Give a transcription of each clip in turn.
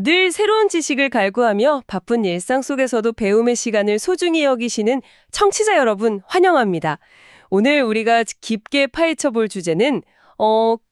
늘 새로운 지식을 갈구하며 바쁜 일상 속에서도 배움의 시간을 소중히 여기시는 청취자 여러분 환영합니다. 오늘 우리가 깊게 파헤쳐 볼 주제는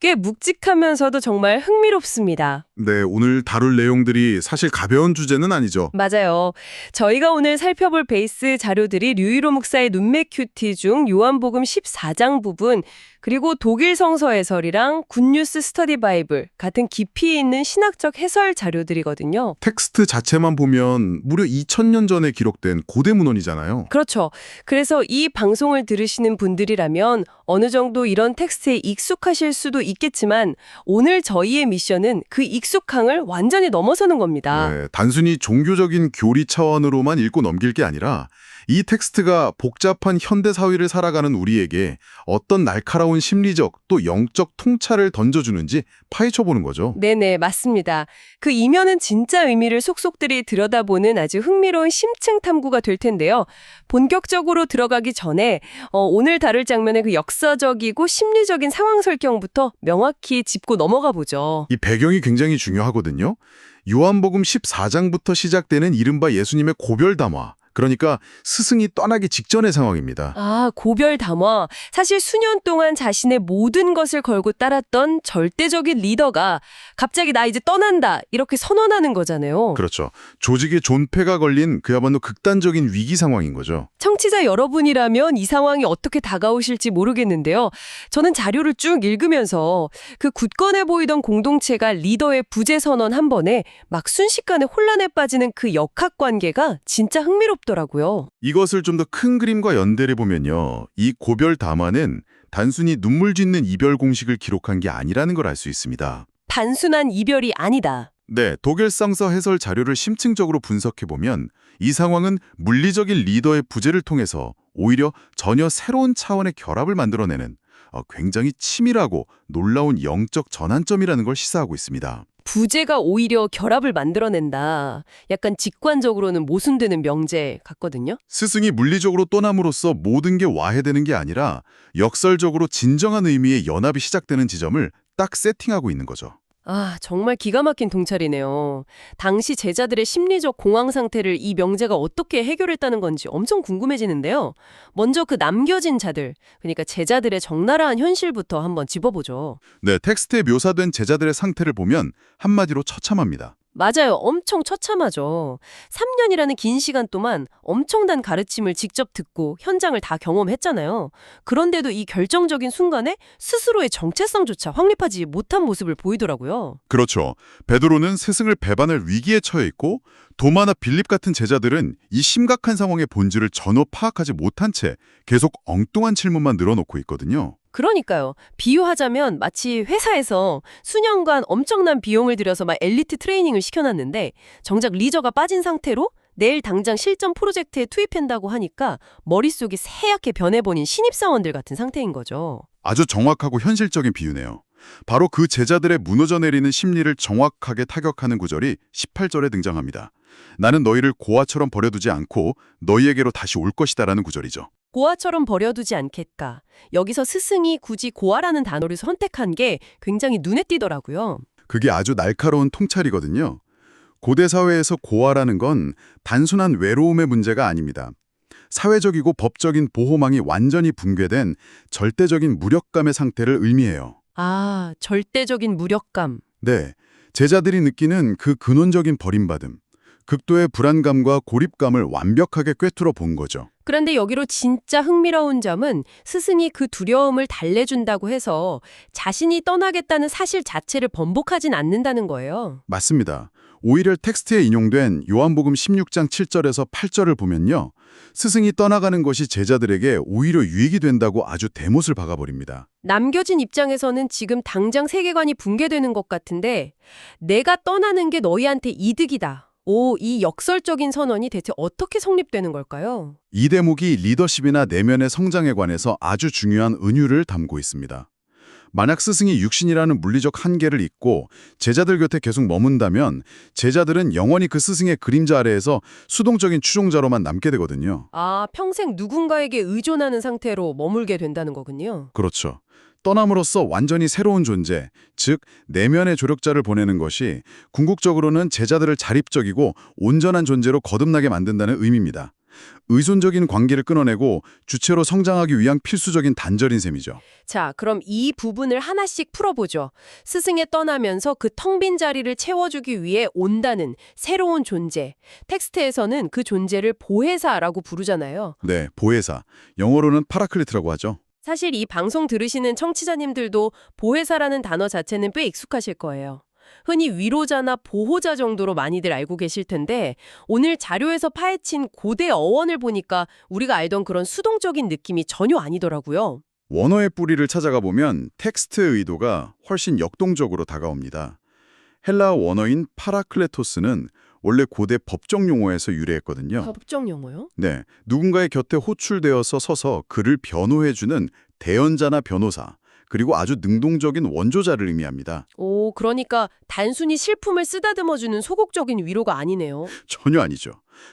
꽤 묵직하면서도 정말 흥미롭습니다. 네, 오늘 다룰 내용들이 사실 가벼운 주제는 아니죠. 맞아요. 저희가 오늘 살펴볼 베이스 자료들이 류일호 목사의 눈맥 큐티 중 요한복음 14장 부분, 그리고 독일 성서 해설이랑 굿뉴스 스터디 바이블 같은 깊이 있는 신학적 해설 자료들이거든요. 텍스트 자체만 보면 무려 2000년 전에 기록된 고대 문헌이잖아요. 그렇죠. 그래서 이 방송을 들으시는 분들이라면 어느 정도 이런 텍스트에 익숙하실 수도 있겠지만 오늘 저희의 미션은 그 익숙함을 완전히 넘어서는 겁니다. 네, 단순히 종교적인 교리 차원으로만 읽고 넘길 게 아니라 이 텍스트가 복잡한 현대 사회를 살아가는 우리에게 어떤 날카로운 심리적 또 영적 통찰을 던져주는지 파헤쳐보는 거죠. 네네, 맞습니다. 그 이면은 진짜 의미를 속속들이 들여다보는 아주 흥미로운 심층 탐구가 될 텐데요. 본격적으로 들어가기 전에 오늘 다룰 장면의 그 역사적이고 심리적인 상황 설정부터 명확히 짚고 넘어가 보죠. 이 배경이 굉장히 중요하거든요. 요한복음 14장부터 시작되는 이른바 예수님의 고별 담화. 그러니까 스승이 떠나기 직전의 상황입니다. 아, 고별 담화. 사실 수년 동안 자신의 모든 것을 걸고 따랐던 절대적인 리더가 갑자기 나 이제 떠난다 이렇게 선언하는 거잖아요. 그렇죠. 조직의 존폐가 걸린 그야말로 극단적인 위기 상황인 거죠. 청취자 여러분이라면 이 상황이 어떻게 다가오실지 모르겠는데요. 저는 자료를 쭉 읽으면서 그 굳건해 보이던 공동체가 리더의 부재 선언 한 번에 막 순식간에 혼란에 빠지는 그 역학관계가 진짜 흥미롭더라고요. 이것을 좀 더 큰 그림과 연대해 보면요. 이 고별 담화는 단순히 눈물 짓는 이별 공식을 기록한 게 아니라는 걸 알 수 있습니다. 단순한 이별이 아니다. 네, 독일 성서 해설 자료를 심층적으로 분석해 보면 이 상황은 물리적인 리더의 부재를 통해서 오히려 전혀 새로운 차원의 결합을 만들어내는 굉장히 치밀하고 놀라운 영적 전환점이라는 걸 시사하고 있습니다. 부재가 오히려 결합을 만들어낸다. 약간 직관적으로는 모순되는 명제 같거든요. 스승이 물리적으로 떠남으로써 모든 게 와해되는 게 아니라 역설적으로 진정한 의미의 연합이 시작되는 지점을 딱 세팅하고 있는 거죠. 아, 정말 기가 막힌 동찰이네요. 당시 제자들의 심리적 공황 상태를 이 명제가 어떻게 해결했다는 건지 엄청 궁금해지는데요. 먼저 그 남겨진 자들, 그러니까 제자들의 적나라한 현실부터 한번 짚어보죠. 네, 텍스트에 묘사된 제자들의 상태를 보면 한마디로 처참합니다. 맞아요. 엄청 처참하죠. 3년이라는 긴 시간 동안 엄청난 가르침을 직접 듣고 현장을 다 경험했잖아요. 그런데도 이 결정적인 순간에 스스로의 정체성조차 확립하지 못한 모습을 보이더라고요. 그렇죠. 베드로는 스승을 배반할 위기에 처해 있고 도마나 빌립 같은 제자들은 이 심각한 상황의 본질을 전혀 파악하지 못한 채 계속 엉뚱한 질문만 늘어놓고 있거든요. 그러니까요. 비유하자면 마치 회사에서 수년간 엄청난 비용을 들여서 막 엘리트 트레이닝을 시켜놨는데 정작 리저가 빠진 상태로 내일 당장 실전 프로젝트에 투입한다고 하니까 머릿속이 새하얗게 변해버린 신입사원들 같은 상태인 거죠. 아주 정확하고 현실적인 비유네요. 바로 그 제자들의 무너져 내리는 심리를 정확하게 타격하는 구절이 18절에 등장합니다. 나는 너희를 고아처럼 버려두지 않고 너희에게로 다시 올 것이다라는 구절이죠. 고아처럼 버려두지 않겠까. 여기서 스승이 굳이 고아라는 단어를 선택한 게 굉장히 눈에 띄더라고요. 그게 아주 날카로운 통찰이거든요. 고대 사회에서 고아라는 건 단순한 외로움의 문제가 아닙니다. 사회적이고 법적인 보호망이 완전히 붕괴된 절대적인 무력감의 상태를 의미해요. 아, 절대적인 무력감. 네, 제자들이 느끼는 그 근원적인 버림받음, 극도의 불안감과 고립감을 완벽하게 꿰뚫어 본 거죠. 그런데 여기로 진짜 흥미로운 점은 스승이 그 두려움을 달래준다고 해서 자신이 떠나겠다는 사실 자체를 번복하진 않는다는 거예요. 맞습니다. 오히려 텍스트에 인용된 요한복음 16장 7절에서 8절을 보면요. 스승이 떠나가는 것이 제자들에게 오히려 유익이 된다고 아주 대못을 박아버립니다. 남겨진 입장에서는 지금 당장 세계관이 붕괴되는 것 같은데 내가 떠나는 게 너희한테 이득이다. 오, 이 역설적인 선언이 대체 어떻게 성립되는 걸까요? 이 대목이 리더십이나 내면의 성장에 관해서 아주 중요한 은유를 담고 있습니다. 만약 스승이 육신이라는 물리적 한계를 잊고 제자들 곁에 계속 머문다면 제자들은 영원히 그 스승의 그림자 아래에서 수동적인 추종자로만 남게 되거든요. 아, 평생 누군가에게 의존하는 상태로 머물게 된다는 거군요. 그렇죠. 떠남으로써 완전히 새로운 존재, 즉 내면의 조력자를 보내는 것이 궁극적으로는 제자들을 자립적이고 온전한 존재로 거듭나게 만든다는 의미입니다. 의존적인 관계를 끊어내고 주체로 성장하기 위한 필수적인 단절인 셈이죠. 자, 그럼 이 부분을 하나씩 풀어보죠. 스승에 떠나면서 그 텅 빈 자리를 채워주기 위해 온다는 새로운 존재. 텍스트에서는 그 존재를 보혜사라고 부르잖아요. 네, 보혜사. 영어로는 파라클리트라고 하죠. 사실 이 방송 들으시는 청취자님들도 보혜사라는 단어 자체는 꽤 익숙하실 거예요. 흔히 위로자나 보호자 정도로 많이들 알고 계실 텐데 오늘 자료에서 파헤친 고대 어원을 보니까 우리가 알던 그런 수동적인 느낌이 전혀 아니더라고요. 원어의 뿌리를 찾아가 보면 텍스트의 의도가 훨씬 역동적으로 다가옵니다. 헬라어 원어인 파라클레토스는 원래 고대 법정 용어에서 유래했거든요. 법정 용어요? 네, 누군가의 곁에 호출되어서 서서 그를 변호해주는 대언자나 변호사, 그리고 아주 능동적인 원조자를 의미합니다. 오, 그러니까 단순히 실품을 쓰다듬어주는 소극적인 위로가 아니네요. 전혀 아니죠.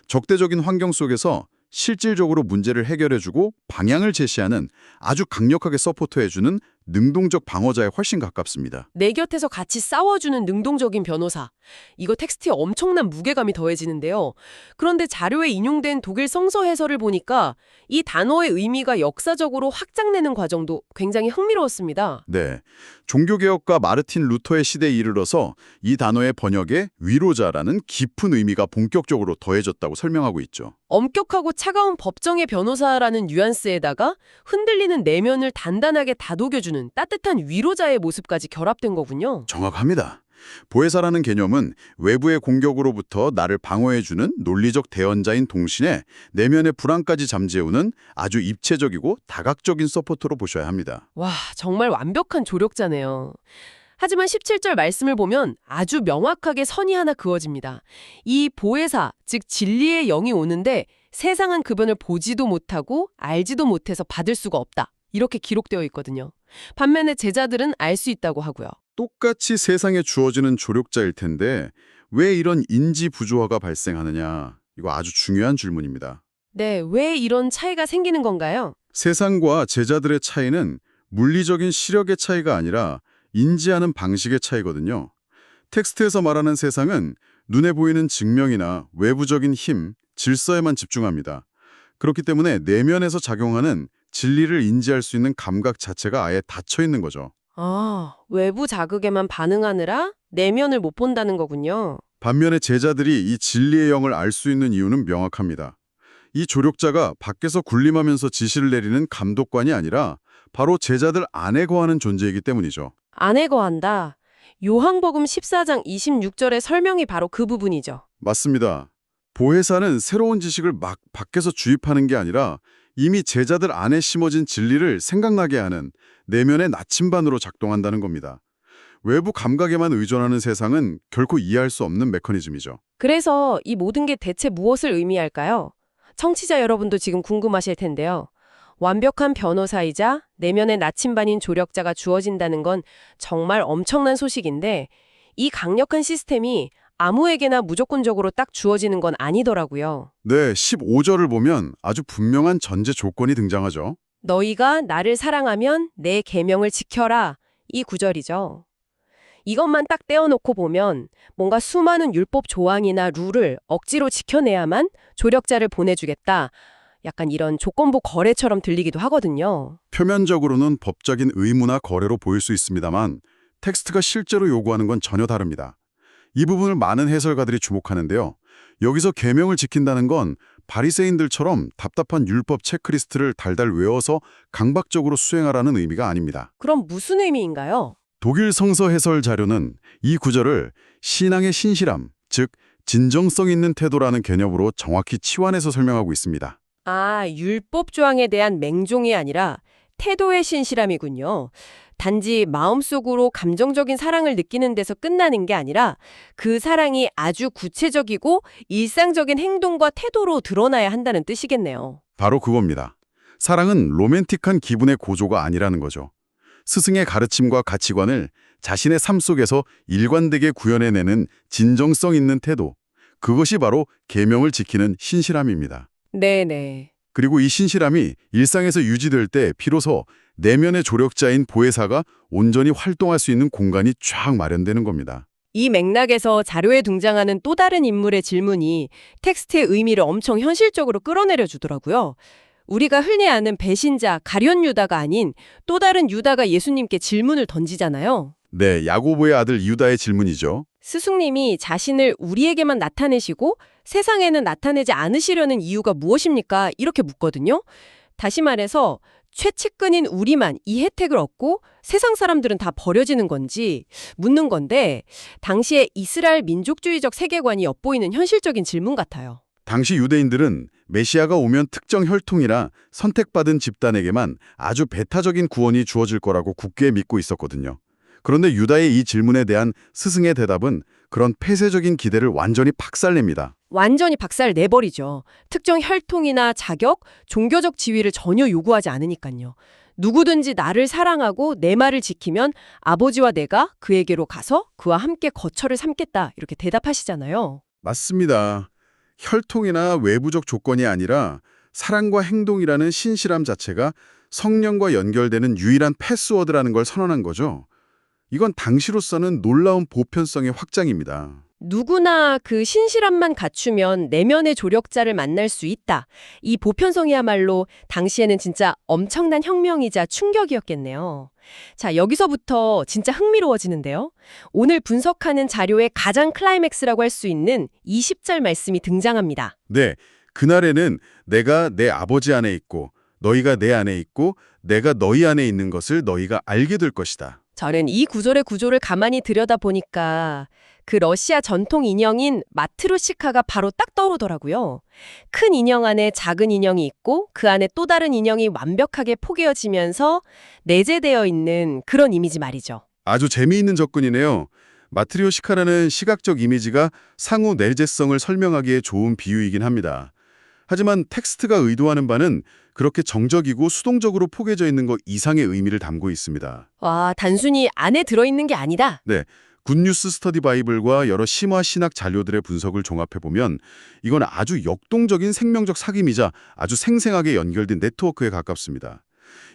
적대적인 환경 속에서 실질적으로 문제를 해결해주고 방향을 제시하는 아주 강력하게 서포트해주는 능동적 방어자에 훨씬 가깝습니다. 내 곁에서 같이 싸워주는 능동적인 변호사. 이거 텍스트에 엄청난 무게감이 더해지는데요. 그런데 자료에 인용된 독일 성서 해설을 보니까 이 단어의 의미가 역사적으로 확장되는 과정도 굉장히 흥미로웠습니다. 네, 종교개혁가 마르틴 루터의 시대에 이르러서 이 단어의 번역에 위로자라는 깊은 의미가 본격적으로 더해졌다고 설명하고 있죠. 엄격하고 차가운 법정의 변호사라는 뉘앙스에다가 흔들리는 내면을 단단하게 다독여주는 따뜻한 위로자의 모습까지 결합된 거군요. 정확합니다. 보혜사라는 개념은 외부의 공격으로부터 나를 방어해주는 논리적 대언자인 동시에 내면의 불안까지 잠재우는 아주 입체적이고 다각적인 서포터로 보셔야 합니다. 와, 정말 완벽한 조력자네요. 하지만 17절 말씀을 보면 아주 명확하게 선이 하나 그어집니다. 이 보혜사, 즉 진리의 영이 오는데 세상은 그분을 보지도 못하고 알지도 못해서 받을 수가 없다. 이렇게 기록되어 있거든요. 반면에 제자들은 알 수 있다고 하고요. 똑같이 세상에 주어지는 조력자일 텐데 왜 이런 인지 부조화가 발생하느냐? 이거 아주 중요한 질문입니다. 네, 왜 이런 차이가 생기는 건가요? 세상과 제자들의 차이는 물리적인 시력의 차이가 아니라 인지하는 방식의 차이거든요. 텍스트에서 말하는 세상은 눈에 보이는 증명이나 외부적인 힘, 질서에만 집중합니다. 그렇기 때문에 내면에서 작용하는 진리를 인지할 수 있는 감각 자체가 아예 닫혀 있는 거죠. 아, 외부 자극에만 반응하느라 내면을 못 본다는 거군요. 반면에 제자들이 이 진리의 영을 알 수 있는 이유는 명확합니다. 이 조력자가 밖에서 군림하면서 지시를 내리는 감독관이 아니라 바로 제자들 안에 거하는 존재이기 때문이죠. 안에 거한다. 요한복음 14장 26절의 설명이 바로 그 부분이죠. 맞습니다. 보혜사는 새로운 지식을 막 밖에서 주입하는 게 아니라 이미 제자들 안에 심어진 진리를 생각나게 하는 내면의 나침반으로 작동한다는 겁니다. 외부 감각에만 의존하는 세상은 결코 이해할 수 없는 메커니즘이죠. 그래서 이 모든 게 대체 무엇을 의미할까요? 청취자 여러분도 지금 궁금하실 텐데요. 완벽한 변호사이자 내면의 나침반인 조력자가 주어진다는 건 정말 엄청난 소식인데 이 강력한 시스템이 아무에게나 무조건적으로 딱 주어지는 건 아니더라고요. 네, 15절을 보면 아주 분명한 전제 조건이 등장하죠. 너희가 나를 사랑하면 내 계명을 지켜라. 이 구절이죠. 이것만 딱 떼어놓고 보면 뭔가 수많은 율법 조항이나 룰을 억지로 지켜내야만 조력자를 보내주겠다. 약간 이런 조건부 거래처럼 들리기도 하거든요. 표면적으로는 법적인 의무나 거래로 보일 수 있습니다만 텍스트가 실제로 요구하는 건 전혀 다릅니다. 이 부분을 많은 해설가들이 주목하는데요. 여기서 계명을 지킨다는 건 바리새인들처럼 답답한 율법 체크리스트를 달달 외워서 강박적으로 수행하라는 의미가 아닙니다. 그럼 무슨 의미인가요? 독일 성서 해설 자료는 이 구절을 신앙의 신실함, 즉 진정성 있는 태도라는 개념으로 정확히 치환해서 설명하고 있습니다. 아, 율법 조항에 대한 맹종이 아니라 태도의 신실함이군요. 단지 마음속으로 감정적인 사랑을 느끼는 데서 끝나는 게 아니라 그 사랑이 아주 구체적이고 일상적인 행동과 태도로 드러나야 한다는 뜻이겠네요. 바로 그겁니다. 사랑은 로맨틱한 기분의 고조가 아니라는 거죠. 스승의 가르침과 가치관을 자신의 삶 속에서 일관되게 구현해내는 진정성 있는 태도. 그것이 바로 계명을 지키는 신실함입니다. 네네. 그리고 이 신실함이 일상에서 유지될 때 비로소 내면의 조력자인 보혜사가 온전히 활동할 수 있는 공간이 쫙 마련되는 겁니다. 이 맥락에서 자료에 등장하는 또 다른 인물의 질문이 텍스트의 의미를 엄청 현실적으로 끌어내려 주더라고요. 우리가 흔히 아는 배신자, 가룟 유다가 아닌 또 다른 유다가 예수님께 질문을 던지잖아요. 네, 야고보의 아들 유다의 질문이죠. 스승님이 자신을 우리에게만 나타내시고 세상에는 나타내지 않으시려는 이유가 무엇입니까? 이렇게 묻거든요. 다시 말해서 최측근인 우리만 이 혜택을 얻고 세상 사람들은 다 버려지는 건지 묻는 건데 당시에 이스라엘 민족주의적 세계관이 엿보이는 현실적인 질문 같아요. 당시 유대인들은 메시아가 오면 특정 혈통이나 선택받은 집단에게만 아주 배타적인 구원이 주어질 거라고 굳게 믿고 있었거든요. 그런데 유다의 이 질문에 대한 스승의 대답은 그런 폐쇄적인 기대를 완전히 박살냅니다. 완전히 박살 내버리죠. 특정 혈통이나 자격, 종교적 지위를 전혀 요구하지 않으니까요. 누구든지 나를 사랑하고 내 말을 지키면 아버지와 내가 그에게로 가서 그와 함께 거처를 삼겠다 이렇게 대답하시잖아요. 맞습니다. 혈통이나 외부적 조건이 아니라 사랑과 행동이라는 신실함 자체가 성령과 연결되는 유일한 패스워드라는 걸 선언한 거죠. 이건 당시로서는 놀라운 보편성의 확장입니다. 누구나 그 신실함만 갖추면 내면의 조력자를 만날 수 있다. 이 보편성이야말로 당시에는 진짜 엄청난 혁명이자 충격이었겠네요. 자, 여기서부터 진짜 흥미로워지는데요. 오늘 분석하는 자료의 가장 클라이맥스라고 할 수 있는 20절 말씀이 등장합니다. 네, 그날에는 내가 내 아버지 안에 있고 너희가 내 안에 있고 내가 너희 안에 있는 것을 너희가 알게 될 것이다. 저는 이 구절의 구조를 가만히 들여다보니까 그 러시아 전통 인형인 마트로시카가 바로 딱 떠오르더라고요. 큰 인형 안에 작은 인형이 있고 그 안에 또 다른 인형이 완벽하게 포개어지면서 내재되어 있는 그런 이미지 말이죠. 아주 재미있는 접근이네요. 마트리오시카라는 시각적 이미지가 상호 내재성을 설명하기에 좋은 비유이긴 합니다. 하지만 텍스트가 의도하는 바는 그렇게 정적이고 수동적으로 포개져 있는 것 이상의 의미를 담고 있습니다. 와, 단순히 안에 들어있는 게 아니다. 네, 굿뉴스 스터디 바이블과 여러 심화 신학 자료들의 분석을 종합해보면 이건 아주 역동적인 생명적 사귐이자 아주 생생하게 연결된 네트워크에 가깝습니다.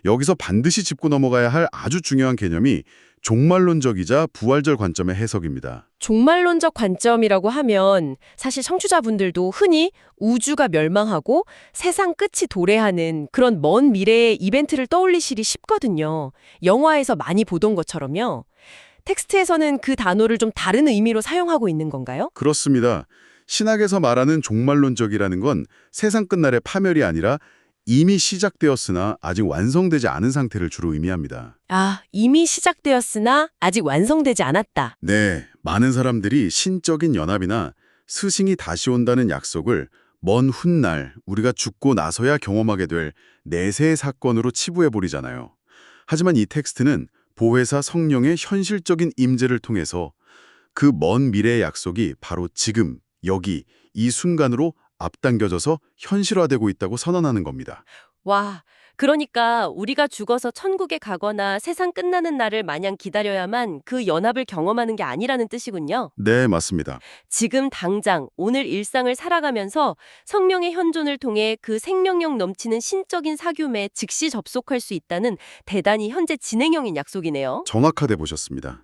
여기서 반드시 짚고 넘어가야 할 아주 중요한 개념이 종말론적이자 부활절 관점의 해석입니다. 종말론적 관점이라고 하면 사실 청취자분들도 흔히 우주가 멸망하고 세상 끝이 도래하는 그런 먼 미래의 이벤트를 떠올리시기 쉽거든요. 영화에서 많이 보던 것처럼요. 텍스트에서는 그 단어를 좀 다른 의미로 사용하고 있는 건가요? 그렇습니다. 신학에서 말하는 종말론적이라는 건 세상 끝날의 파멸이 아니라 이미 시작되었으나 아직 완성되지 않은 상태를 주로 의미합니다. 아, 이미 시작되었으나 아직 완성되지 않았다. 네, 많은 사람들이 신적인 연합이나 스승이 다시 온다는 약속을 먼 훗날 우리가 죽고 나서야 경험하게 될 내세의 사건으로 치부해버리잖아요. 하지만 이 텍스트는 보혜사 성령의 현실적인 임재를 통해서 그 먼 미래의 약속이 바로 지금, 여기, 이 순간으로 앞당겨져서 현실화되고 있다고 선언하는 겁니다. 와, 그러니까 우리가 죽어서 천국에 가거나 세상 끝나는 날을 마냥 기다려야만 그 연합을 경험하는 게 아니라는 뜻이군요. 네, 맞습니다. 지금 당장 오늘 일상을 살아가면서 성령의 현존을 통해 그 생명력 넘치는 신적인 사귐에 즉시 접속할 수 있다는 대단히 현재 진행형인 약속이네요. 정확하게 보셨습니다.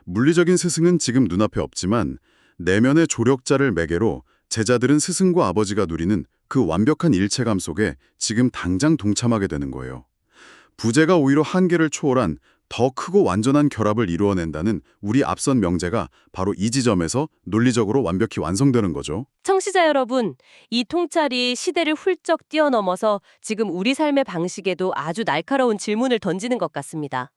물리적인 스승은 지금 눈앞에 없지만 내면의 조력자를 매개로 제자들은 스승과 아버지가 누리는 그 완벽한 일체감 속에 지금 당장 동참하게 되는 거예요. 부재가 오히려 한계를 초월한 더 크고 완전한 결합을 이루어낸다는 우리 앞선 명제가 바로 이 지점에서 논리적으로 완벽히 완성되는 거죠. 청취자 여러분, 이 통찰이 시대를 훌쩍 뛰어넘어서 지금 우리 삶의 방식에도 아주 날카로운 질문을 던지는 것 같습니다.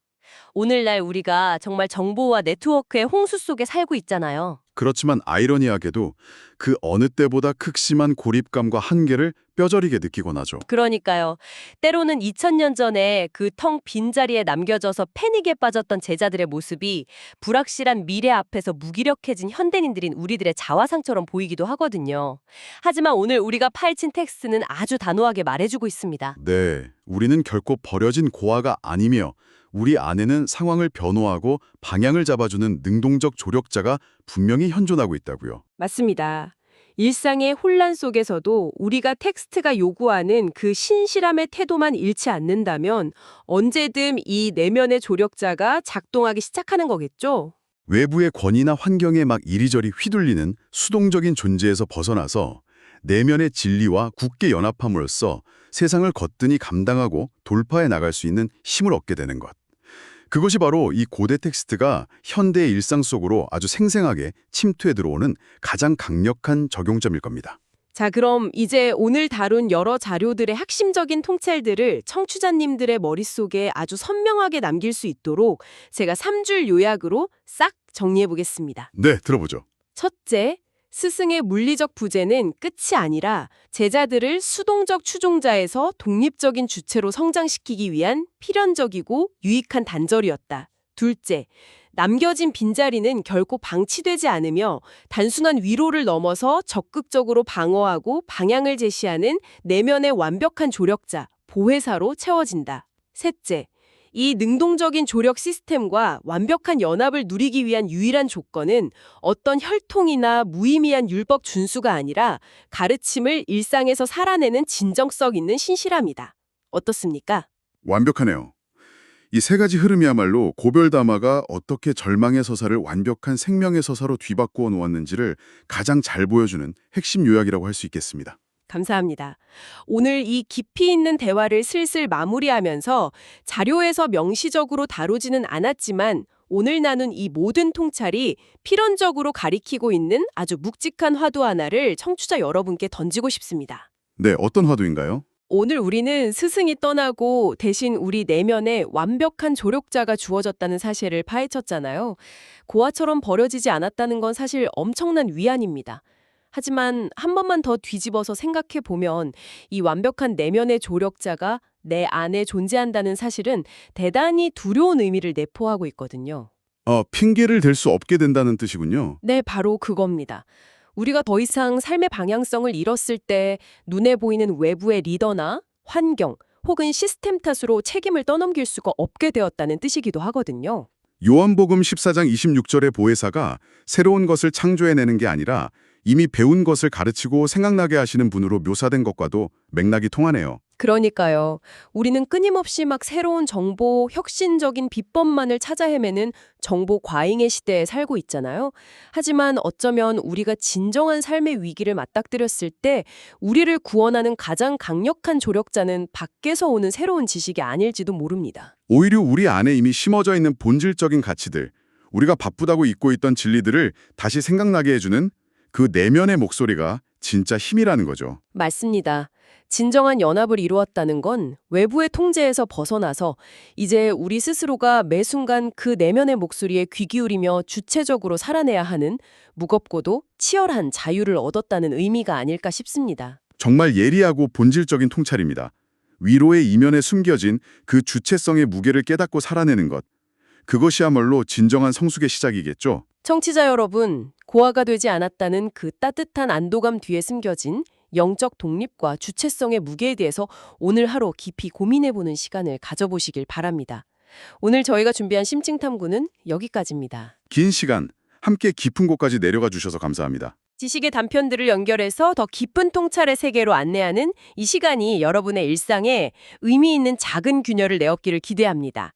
오늘날 우리가 정말 정보와 네트워크의 홍수 속에 살고 있잖아요. 그렇지만 아이러니하게도 그 어느 때보다 극심한 고립감과 한계를 뼈저리게 느끼곤 하죠. 그러니까요. 때로는 2000년 전에 그 텅 빈 자리에 남겨져서 패닉에 빠졌던 제자들의 모습이 불확실한 미래 앞에서 무기력해진 현대인들인 우리들의 자화상처럼 보이기도 하거든요. 하지만 오늘 우리가 파헤친 텍스트는 아주 단호하게 말해주고 있습니다. 네, 우리는 결코 버려진 고아가 아니며 우리 안에는 상황을 변호하고 방향을 잡아주는 능동적 조력자가 분명히 현존하고 있다고요. 맞습니다. 일상의 혼란 속에서도 우리가 텍스트가 요구하는 그 신실함의 태도만 잃지 않는다면 언제든 이 내면의 조력자가 작동하기 시작하는 거겠죠? 외부의 권위나 환경에 막 이리저리 휘둘리는 수동적인 존재에서 벗어나서 내면의 진리와 굳게 연합함으로써 세상을 거뜬히 감당하고 돌파해 나갈 수 있는 힘을 얻게 되는 것. 그것이 바로 이 고대 텍스트가 현대의 일상 속으로 아주 생생하게 침투해 들어오는 가장 강력한 적용점일 겁니다. 자, 그럼 이제 오늘 다룬 여러 자료들의 핵심적인 통찰들을 청취자님들의 머릿속에 아주 선명하게 남길 수 있도록 제가 3줄 요약으로 싹 정리해 보겠습니다. 네, 들어보죠. 첫째, 스승의 물리적 부재는 끝이 아니라 제자들을 수동적 추종자에서 독립적인 주체로 성장시키기 위한 필연적이고 유익한 단절이었다. 둘째, 남겨진 빈자리는 결코 방치되지 않으며 단순한 위로를 넘어서 적극적으로 방어하고 방향을 제시하는 내면의 완벽한 조력자, 보혜사로 채워진다. 셋째, 이 능동적인 조력 시스템과 완벽한 연합을 누리기 위한 유일한 조건은 어떤 혈통이나 무의미한 율법 준수가 아니라 가르침을 일상에서 살아내는 진정성 있는 신실함이다. 어떻습니까? 완벽하네요. 이 세 가지 흐름이야말로 고별다마가 어떻게 절망의 서사를 완벽한 생명의 서사로 뒤바꾸어 놓았는지를 가장 잘 보여주는 핵심 요약이라고 할 수 있겠습니다. 감사합니다. 오늘 이 깊이 있는 대화를 슬슬 마무리하면서 자료에서 명시적으로 다루지는 않았지만 오늘 나눈 이 모든 통찰이 필연적으로 가리키고 있는 아주 묵직한 화두 하나를 청취자 여러분께 던지고 싶습니다. 네, 어떤 화두인가요? 오늘 우리는 스승이 떠나고 대신 우리 내면에 완벽한 조력자가 주어졌다는 사실을 파헤쳤잖아요. 고아처럼 버려지지 않았다는 건 사실 엄청난 위안입니다. 하지만 한 번만 더 뒤집어서 생각해 보면 이 완벽한 내면의 조력자가 내 안에 존재한다는 사실은 대단히 두려운 의미를 내포하고 있거든요. 핑계를 댈 수 없게 된다는 뜻이군요. 네, 바로 그겁니다. 우리가 더 이상 삶의 방향성을 잃었을 때 눈에 보이는 외부의 리더나 환경 혹은 시스템 탓으로 책임을 떠넘길 수가 없게 되었다는 뜻이기도 하거든요. 요한복음 14장 26절의 보혜사가 새로운 것을 창조해내는 게 아니라 이미 배운 것을 가르치고 생각나게 하시는 분으로 묘사된 것과도 맥락이 통하네요. 그러니까요. 우리는 끊임없이 막 새로운 정보, 혁신적인 비법만을 찾아 헤매는 정보 과잉의 시대에 살고 있잖아요. 하지만 어쩌면 우리가 진정한 삶의 위기를 맞닥뜨렸을 때 우리를 구원하는 가장 강력한 조력자는 밖에서 오는 새로운 지식이 아닐지도 모릅니다. 오히려 우리 안에 이미 심어져 있는 본질적인 가치들, 우리가 바쁘다고 잊고 있던 진리들을 다시 생각나게 해주는 그 내면의 목소리가 진짜 힘이라는 거죠. 맞습니다. 진정한 연합을 이루었다는 건 외부의 통제에서 벗어나서 이제 우리 스스로가 매 순간 그 내면의 목소리에 귀 기울이며 주체적으로 살아내야 하는 무겁고도 치열한 자유를 얻었다는 의미가 아닐까 싶습니다. 정말 예리하고 본질적인 통찰입니다. 위로의 이면에 숨겨진 그 주체성의 무게를 깨닫고 살아내는 것. 그것이야말로 진정한 성숙의 시작이겠죠. 청취자 여러분, 고아가 되지 않았다는 그 따뜻한 안도감 뒤에 숨겨진 영적 독립과 주체성의 무게에 대해서 오늘 하루 깊이 고민해보는 시간을 가져보시길 바랍니다. 오늘 저희가 준비한 심층탐구는 여기까지입니다. 긴 시간 함께 깊은 곳까지 내려가 주셔서 감사합니다. 지식의 단편들을 연결해서 더 깊은 통찰의 세계로 안내하는 이 시간이 여러분의 일상에 의미 있는 작은 균열을 내었기를 기대합니다.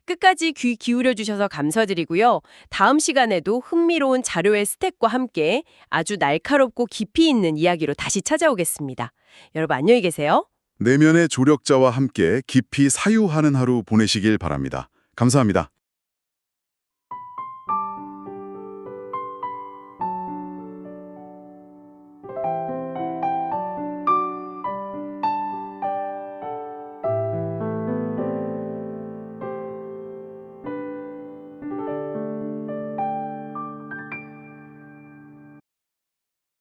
끝까지 귀 기울여 주셔서 감사드리고요. 다음 시간에도 흥미로운 자료의 스택과 함께 아주 날카롭고 깊이 있는 이야기로 다시 찾아오겠습니다. 여러분 안녕히 계세요. 내면의 조력자와 함께 깊이 사유하는 하루 보내시길 바랍니다. 감사합니다.